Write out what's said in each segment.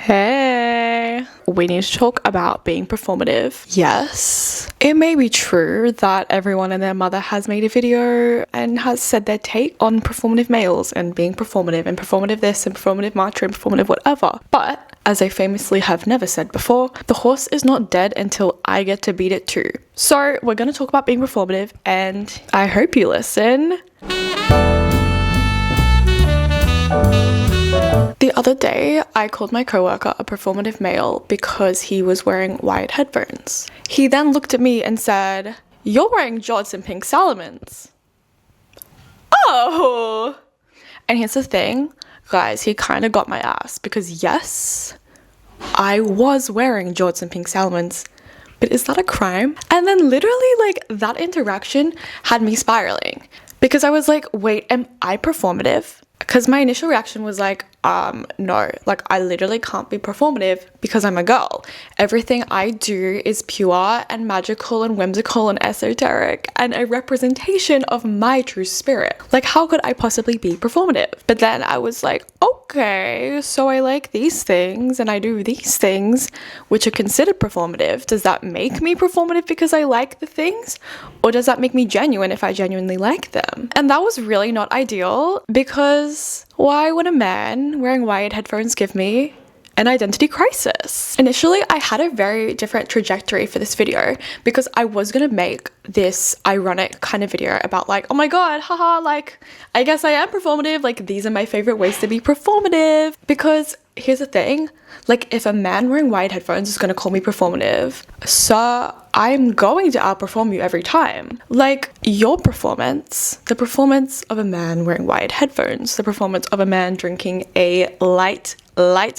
Hey, we need to talk about being performative. Yes, it may be true that everyone and their mother has made a video and has said their take on performative males and being performative and performative this and performative matcha and performative whatever. But as I famously have never said before, the horse is not dead until I get to beat it too. So we're going to talk about being performative and I hope you listen. The other day, I called my coworker a performative male because he was wearing wired headphones. He then looked at me and said, "You're wearing jorts and pink salomons." Oh! And here's the thing, guys, he kind of got my ass because yes, I was wearing jorts and pink salomons, but is that a crime? And then literally that interaction had me spiraling because I was like, wait, am I performative? Because my initial reaction was no, I literally can't be performative because I'm a girl. Everything I do is pure and magical and whimsical and esoteric and a representation of my true spirit. How could I possibly be performative? But then I was like, okay, so I like these things and I do these things which are considered performative. Does that make me performative because I like the things? Or does that make me genuine if I genuinely like them? And that was really not ideal because why would a man wearing wired headphones give me an identity crisis? Initially, I had a very different trajectory for this video because I was gonna make this ironic kind of video about oh my god, haha, I guess I am performative, these are my favorite ways to be performative. Because here's the thing, if a man wearing wired headphones is gonna call me performative, sir, I'm going to outperform you every time. Your performance, the performance of a man wearing wired headphones, the performance of a man drinking a light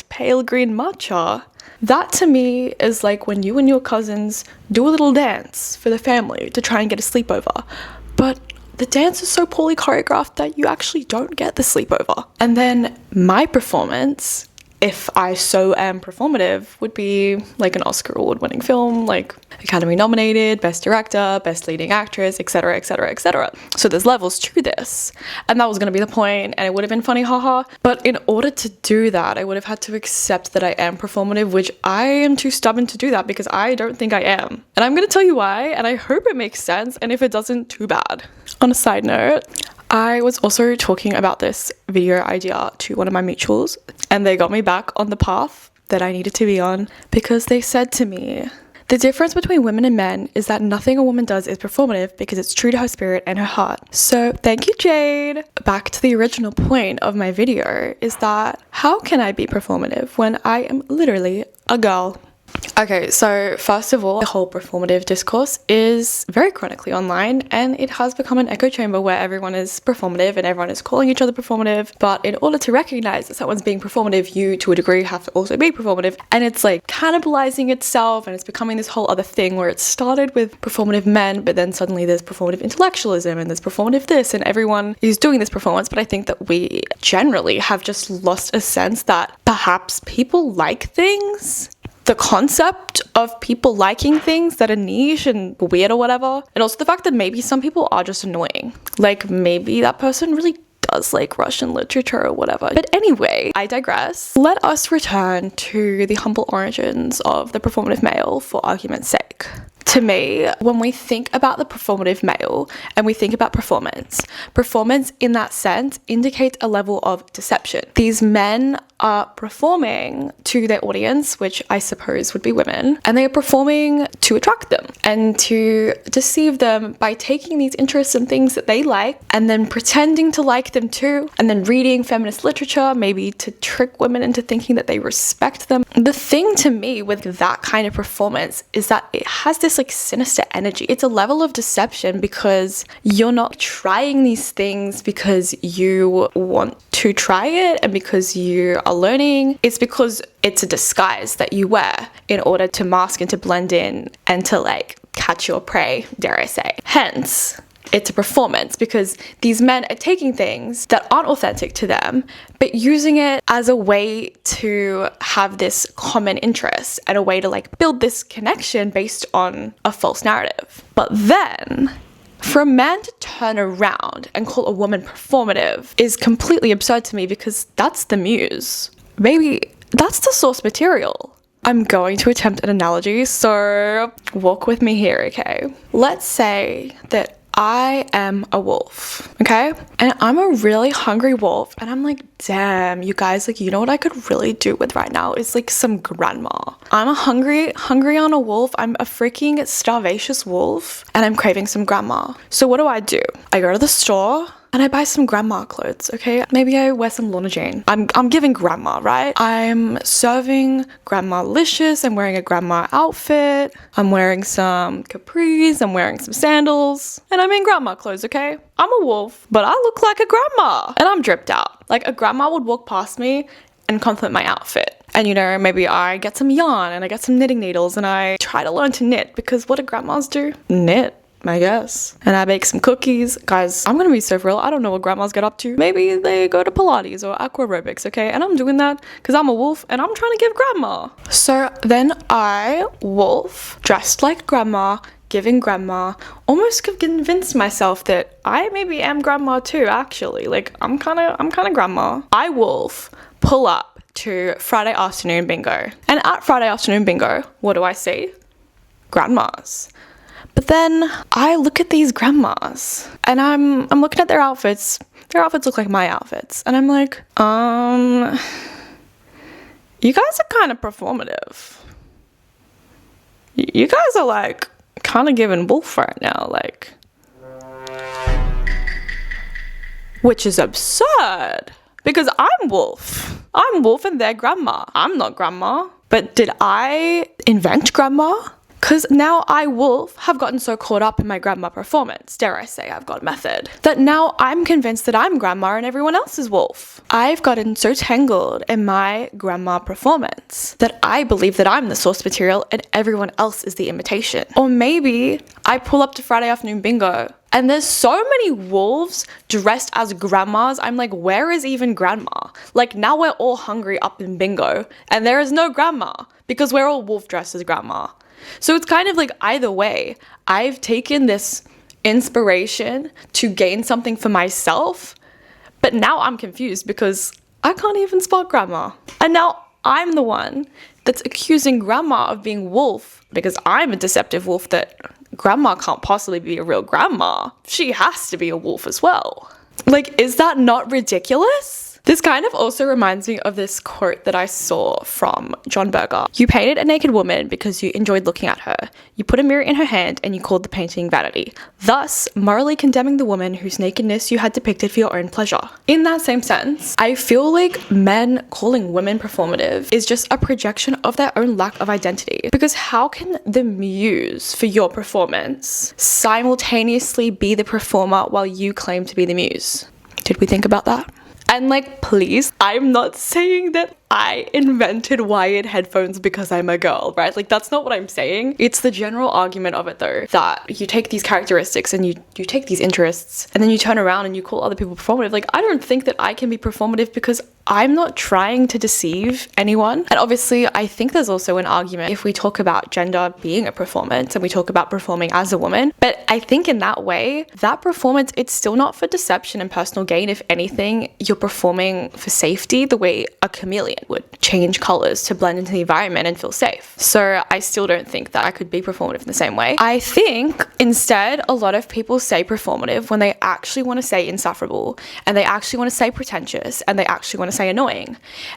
pale green matcha, that to me is when you and your cousins do a little dance for the family to try and get a sleepover. But the dance is so poorly choreographed that you actually don't get the sleepover. And then my performance, if I so am performative, would be an Oscar award winning film, Academy nominated, best director, best leading actress, etc, etc, etc. So there's levels to this. And that was going to be the point, and it would have been funny, haha. But in order to do that, I would have had to accept that I am performative, which I am too stubborn to do that because I don't think I am. And I'm going to tell you why, and I hope it makes sense, and if it doesn't, too bad. On a side note, I was also talking about this video idea to one of my mutuals, and they got me back on the path that I needed to be on because they said to me, the difference between women and men is that nothing a woman does is performative because it's true to her spirit and her heart. So thank you, Jade. Back to the original point of my video is that how can I be performative when I am literally a girl? Okay, so first of all, the whole performative discourse is very chronically online and it has become an echo chamber where everyone is performative and everyone is calling each other performative. But in order to recognize that someone's being performative, you to a degree have to also be performative. And it's cannibalizing itself and it's becoming this whole other thing where it started with performative men, but then suddenly there's performative intellectualism and there's performative this and everyone is doing this performance. But I think that we generally have just lost a sense that perhaps people like things. The concept of people liking things that are niche and weird or whatever. And also the fact that maybe some people are just annoying. Maybe that person really does like Russian literature or whatever. But anyway, I digress. Let us return to the humble origins of the performative male for argument's sake. To me, when we think about the performative male and we think about performance in that sense indicates a level of deception. These men are performing to their audience, which I suppose would be women, and they are performing to attract them and to deceive them by taking these interests and things that they like and then pretending to like them too, and then reading feminist literature, maybe to trick women into thinking that they respect them. The thing to me with that kind of performance is that it has this sinister energy. It's a level of deception because you're not trying these things because you want to try it and because you are learning. It's because it's a disguise that you wear in order to mask and to blend in and to catch your prey, dare I say. Hence, it's a performance because these men are taking things that aren't authentic to them, but using it as a way to have this common interest and a way to build this connection based on a false narrative. But then, for a man to turn around and call a woman performative is completely absurd to me because that's the muse. Maybe that's the source material. I'm going to attempt an analogy, so walk with me here, okay? Let's say that I am a wolf, okay? And I'm a really hungry wolf, and I'm like, damn, you guys, like, you know what I could really do with right now is like some grandma. I'm a hungry on a wolf. I'm a freaking starvacious wolf, and I'm craving some grandma. So what do? I go to the store and I buy some grandma clothes, okay? Maybe I wear some Lorna Jane. I'm giving grandma, right? I'm serving grandma-licious. I'm wearing a grandma outfit. I'm wearing some capris. I'm wearing some sandals. And I'm in grandma clothes, okay? I'm a wolf, but I look like a grandma. And I'm dripped out. Like, a grandma would walk past me and compliment my outfit. And, you know, maybe I get some yarn and I get some knitting needles and I try to learn to knit, because what do grandmas do? Knit, I guess. And I bake some cookies. Guys, I'm gonna be so real. I don't know what grandmas get up to. Maybe they go to Pilates or aqua aerobics, okay? And I'm doing that because I'm a wolf and I'm trying to give grandma. So then I, wolf, dressed like grandma, giving grandma, almost convinced myself that I maybe am grandma too, actually. Like, I'm kind of grandma. I, wolf, pull up to Friday afternoon bingo. And at Friday afternoon bingo, what do I see? Grandmas. But then I look at these grandmas and I'm looking at their outfits. Their outfits look like my outfits. And I'm like, you guys are kind of performative. You guys are like kind of giving wolf right now, like, which is absurd because I'm wolf. I'm wolf and they're grandma. I'm not grandma. But did I invent grandma? Because now I, wolf, have gotten so caught up in my grandma performance, dare I say I've got method, that now I'm convinced that I'm grandma and everyone else is wolf. I've gotten so tangled in my grandma performance that I believe that I'm the source material and everyone else is the imitation. Or maybe I pull up to Friday afternoon bingo and there's so many wolves dressed as grandmas. I'm like, where is even grandma? Like, now we're all hungry up in bingo and there is no grandma because we're all wolf dressed as grandma. So it's kind of like either way, I've taken this inspiration to gain something for myself, but now I'm confused because I can't even spot grandma. And now I'm the one that's accusing grandma of being wolf because I'm a deceptive wolf that grandma can't possibly be a real grandma. She has to be a wolf as well. Like, is that not ridiculous? This kind of also reminds me of this quote that I saw from John Berger. You painted a naked woman because you enjoyed looking at her. You put a mirror in her hand and you called the painting vanity, thus morally condemning the woman whose nakedness you had depicted for your own pleasure. In that same sense, I feel like men calling women performative is just a projection of their own lack of identity. Because how can the muse for your performance simultaneously be the performer while you claim to be the muse? Did we think about that? And like, please, I'm not saying that I invented wired headphones because I'm a girl, right? Like, that's not what I'm saying. It's the general argument of it though, that you take these characteristics and you take these interests and then you turn around and you call other people performative. Like, I don't think that I can be performative because I'm not trying to deceive anyone. And obviously, I think there's also an argument if we talk about gender being a performance and we talk about performing as a woman. But I think in that way, that performance, it's still not for deception and personal gain. If anything, you're performing for safety the way a chameleon would change colors to blend into the environment and feel safe. So I still don't think that I could be performative in the same way. I think instead, a lot of people say performative when they actually want to say insufferable and they actually want to say pretentious and they actually want to say annoying.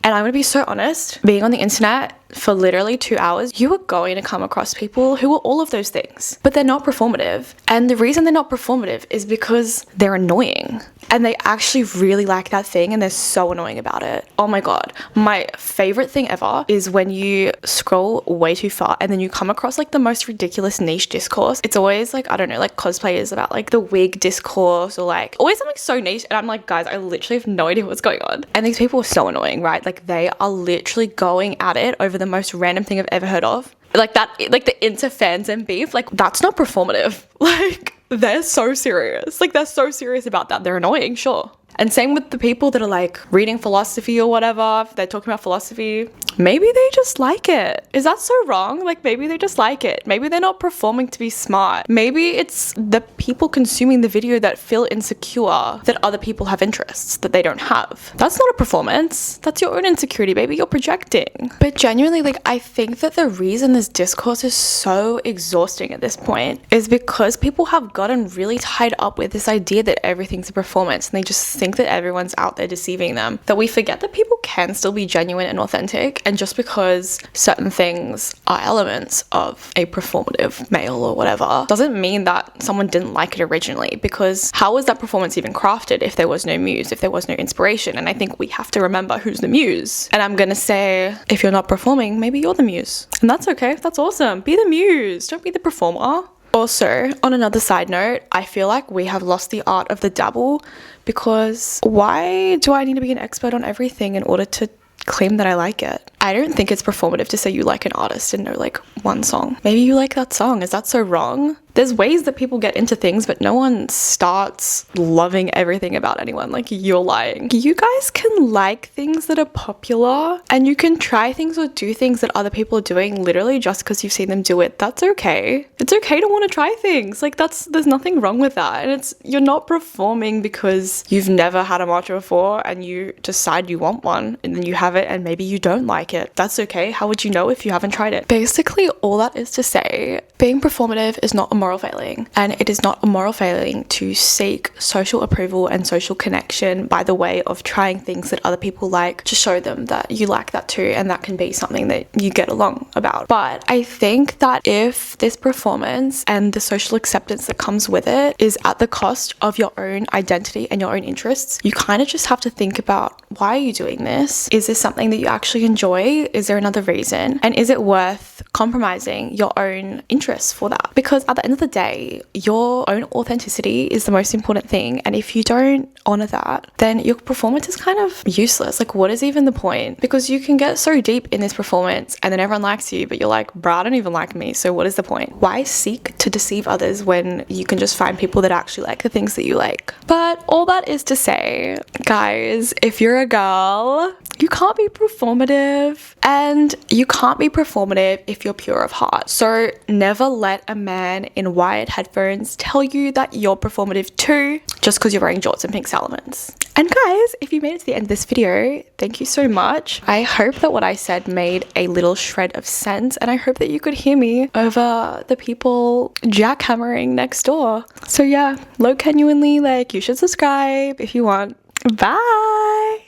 And I'm going to be so honest, being on the internet for literally 2 hours, you are going to come across people who are all of those things, but they're not performative. And the reason they're not performative is because they're annoying and they actually really like that thing and they're so annoying about it. Oh my God. My favorite thing ever is when you scroll way too far and then you come across like the most ridiculous niche discourse. It's always like, I don't know, like cosplayers about like the wig discourse or like always something so niche. And I'm like, guys, I literally have no idea what's going on. And these people are so annoying, right? Like they are literally going at it over the most random thing I've ever heard of. Like that, like the inter-fans and beef, like that's not performative. Like they're so serious. Like they're so serious about that. They're annoying, sure. And same with the people that are like reading philosophy or whatever, if they're talking about philosophy, maybe they just like it. Is that so wrong? Like maybe they just like it. Maybe they're not performing to be smart. Maybe it's the people consuming the video that feel insecure that other people have interests that they don't have. That's not a performance. That's your own insecurity, baby. You're projecting. But genuinely, like, I think that the reason this discourse is so exhausting at this point is because people have gotten really tied up with this idea that everything's a performance, and they just think that everyone's out there deceiving them, that we forget that people can still be genuine and authentic. And just because certain things are elements of a performative male or whatever doesn't mean that someone didn't like it originally, because how was that performance even crafted if there was no muse, if there was no inspiration? And I think we have to remember who's the muse. And I'm gonna say, if you're not performing, maybe you're the muse. And that's okay. That's awesome. Be the muse. Don't be the performer. Also, on another side note, I feel like we have lost the art of the dabble, because why do I need to be an expert on everything in order to claim that I like it? I don't think it's performative to say you like an artist and know like one song. Maybe you like that song. Is that so wrong? There's ways that people get into things, but no one starts loving everything about anyone. Like, you're lying. You guys can like things that are popular, and you can try things or do things that other people are doing literally just because you've seen them do it. That's okay. It's okay to want to try things. Like, there's nothing wrong with that. And you're not performing because you've never had a matcha before and you decide you want one, and then you have it and maybe you don't like it. That's okay. How would you know if you haven't tried it? Basically, all that is to say, being performative is not a moral failing, and it is not a moral failing to seek social approval and social connection by the way of trying things that other people like to show them that you like that too, and that can be something that you get along about. But I think that if this performance and the social acceptance that comes with it is at the cost of your own identity and your own interests, you kind of just have to think about, why are you doing this? Is this something that you actually enjoy? Is there another reason? And is it worth compromising your own interests for that? Because at the end of the day, your own authenticity is the most important thing, and if you don't honor that, then your performance is kind of useless. Like, what is even the point? Because you can get so deep in this performance and then everyone likes you, but you're like, bruh, I don't even like me, so what is the point? Why seek to deceive others when you can just find people that actually like the things that you like? But all that is to say, guys, if you're a girl, you can't be performative, and you can't be performative if you're pure of heart. So never let a man in wired headphones tell you that you're performative too, just because you're wearing jorts and pink salomons. And guys, if you made it to the end of this video, thank you so much. I hope that what I said made a little shred of sense, and I hope that you could hear me over the people jackhammering next door. So yeah, genuinely, like, you should subscribe if you want. Bye!